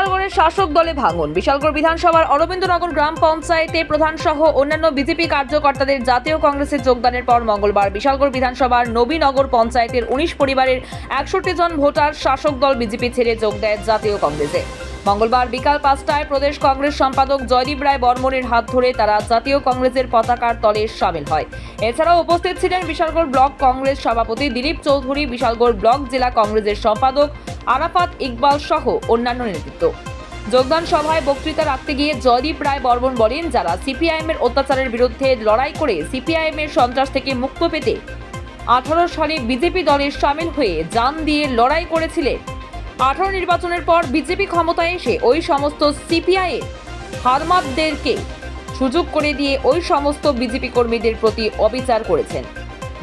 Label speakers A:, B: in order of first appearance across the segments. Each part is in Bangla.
A: বিশালগড়ের শাসক দলে ভাঙন। বিশালগড় বিধানসভার অরবিন্দনগর গ্রাম পঞ্চায়েতে প্রধান সহ অন্যান্য বিজেপি কার্যকর্তাদের জাতীয় কংগ্রেসে যোগদানের পর মঙ্গলবার বিশালগড় বিধানসভার নবীনগর পঞ্চায়েতের 19 পরিবারের 61 জন ভোটার শাসক দল বিজেপি ছেড়ে যোগ দেয় জাতীয় কংগ্রেসে। মঙ্গলবার বিকাল 5টায় প্রদেশ কংগ্রেস সম্পাদক জয়দীপ রায় বর্মনের হাত ধরে তারা জাতীয় কংগ্রেসের পতাকার তলে সামিল হয়। এছাড়াও উপস্থিত ছিলেন বিশালগড় ব্লক কংগ্রেস সভাপতি দিলীপ চৌধুরী, বিশালগড় ব্লক জেলা কংগ্রেসের সম্পাদক আরাফাত ইকবাল সহ অন্যান্য নেতৃত্ব। যোগদান সভায় বক্তৃতা রাখতে গিয়ে জয়দীপ রায় বর্মন বলেন, যারা সিপিআইএম এর অত্যাচারের বিরুদ্ধে লড়াই করে সিপিআইএম এর সন্ত্রাস থেকে মুক্ত পেতে 18 সালে বিজেপি দলে সামিল হয়ে জান দিয়ে লড়াই করেছিলেন। 18 নির্বাচনের পর বিজেপি ক্ষমতায় এসে ওই সমস্ত সিপিআই হারমাতদেরকে সুযোগ করে দিয়ে ওই সমস্ত বিজেপি কর্মীদের প্রতি অবিচার করেছেন।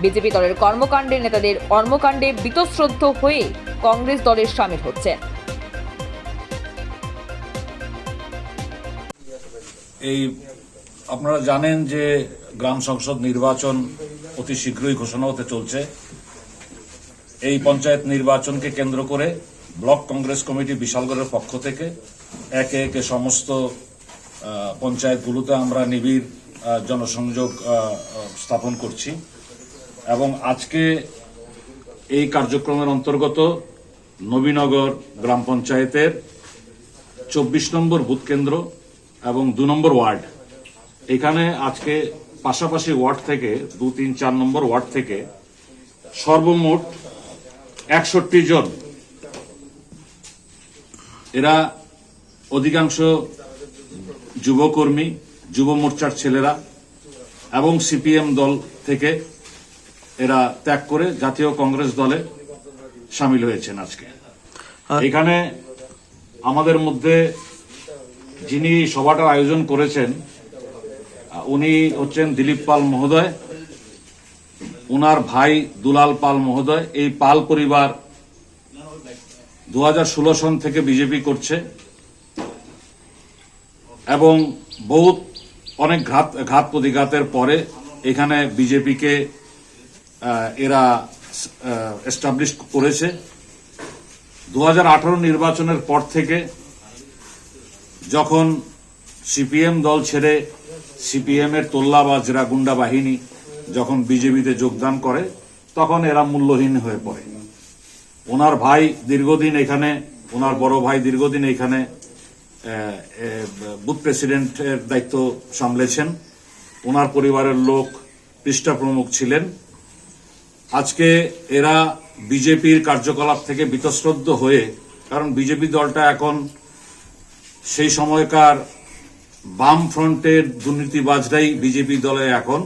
A: বিজেপি দলের কর্মকাণ্ডে নেতাদের কর্মকাণ্ডে বীতশ্রদ্ধ হয়ে কংগ্রেস দলের সামিল হচ্ছেন।
B: এই আপনারা জানেন যে গ্রাম সংসদ নির্বাচন অতি শীঘ্রই ঘোষণা হতে চলছে। এই পঞ্চায়েত নির্বাচনকে কেন্দ্র করে ব্লক কংগ্রেস কমিটি বিশালগড়ের পক্ষ থেকে একে একে সমস্ত পঞ্চায়েতগুলোতে আমরা নিবিড় জনসংযোগ স্থাপন করছি এবং আজকে এই কার্যক্রমের অন্তর্গত নবীনগর গ্রাম পঞ্চায়েতের 24 নম্বর বুথ কেন্দ্র এবং 2 নম্বর ওয়ার্ড, এখানে আজকে পাশাপাশি ওয়ার্ড থেকে 2, 3, 4 নম্বর ওয়ার্ড থেকে সর্বমোট 61 জন, এরা অধিকাংশ যুবকর্মী, যুব মোর্চার ছেলেরা এবং সিপিএম দল থেকে এরা ত্যাগ করে জাতীয় কংগ্রেস দলে সামিল হয়েছেন। আজকে এখানে আমাদের মধ্যে যিনি সভাটার আয়োজন করেছেন উনি হচ্ছেন দিলীপ পাল মহোদয়, উনার ভাই দুলাল পাল মহোদয়। এই পাল পরিবার 2016 সন থেকে বিজেপি করছে এবং বহুত অনেক ঘাত প্রতিঘাতের পরে এখানে বিজেপিকে এরা এস্টাবলিশ করেছে। 2018 নির্বাচনের পর থেকে যখন সিপিএম দল ছেড়ে সিপিএম এর তোল্লা বা জেরাগুন্ডা বাহিনী যখন বিজেপিতে যোগদান করে তখন এরা মূল্যহীন হয়ে পড়ে। ওনার ভাই দীর্ঘদিন এখানে, ওনার বড় ভাই দীর্ঘদিন এখানে বুথ প্রেসিডেন্টের দায়িত্ব সামলেছেন। ওনার পরিবারের লোক পৃষ্ঠা প্রমুখ ছিলেন। আজকে এরা বিজেপির কার্যকলাপ থেকে বীতশ্রদ্ধ হয়ে, কারণ বিজেপি দলটা এখন সেই সময়কার বাম ফ্রন্টের দুর্নীতিবাজরাই বিজেপি দলে এখন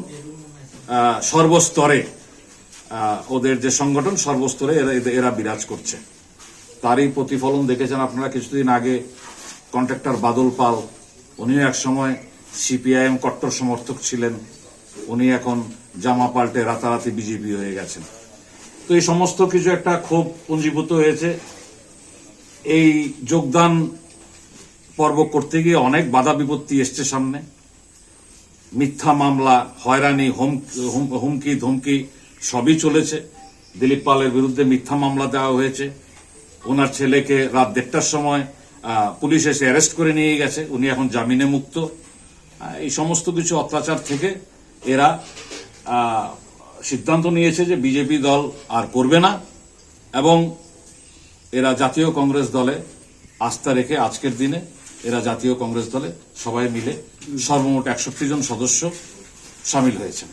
B: সর্বস্তরে, ওদের যে সংগঠন সর্বস্তরে এরা বিরাজ করছে। তারই প্রতিফলন দেখেছেন আপনারা কিছুদিন আগে। কন্ট্রাক্টর বাদল পাল, উনিও এক সময় সিপিআইএম কট্টর সমর্থক ছিলেন, উনি এখন জামা পাল্টে রাতারাতি বিজেপি হয়ে গেছেন। তো এই সমস্ত কিছু একটা ক্ষোভ পুঞ্জীভূত হয়েছে। এই যোগদান পর্ব করতে গিয়ে অনেক বাধা বিপত্তি এসছে সামনে। মিথ্যা মামলা, হয়রানি, হুমকি ধমকি সবই চলেছে। দিলীপ পালের বিরুদ্ধে মিথ্যা মামলা দেওয়া হয়েছে। ওনার ছেলেকে রাত 1টার সময় পুলিশ এসে অ্যারেস্ট করে নিয়ে গেছে, উনি এখন জামিনে মুক্ত। এই সমস্ত কিছু অত্যাচার থেকে এরা সিদ্ধান্ত নিয়েছে যে বিজেপি দল আর করবে না এবং এরা জাতীয় কংগ্রেস দলে আস্থা রেখে আজকের দিনে এরা জাতীয় কংগ্রেস দলে সবাই মিলে সর্বমোট 61 জন সদস্য সামিল হয়েছেন।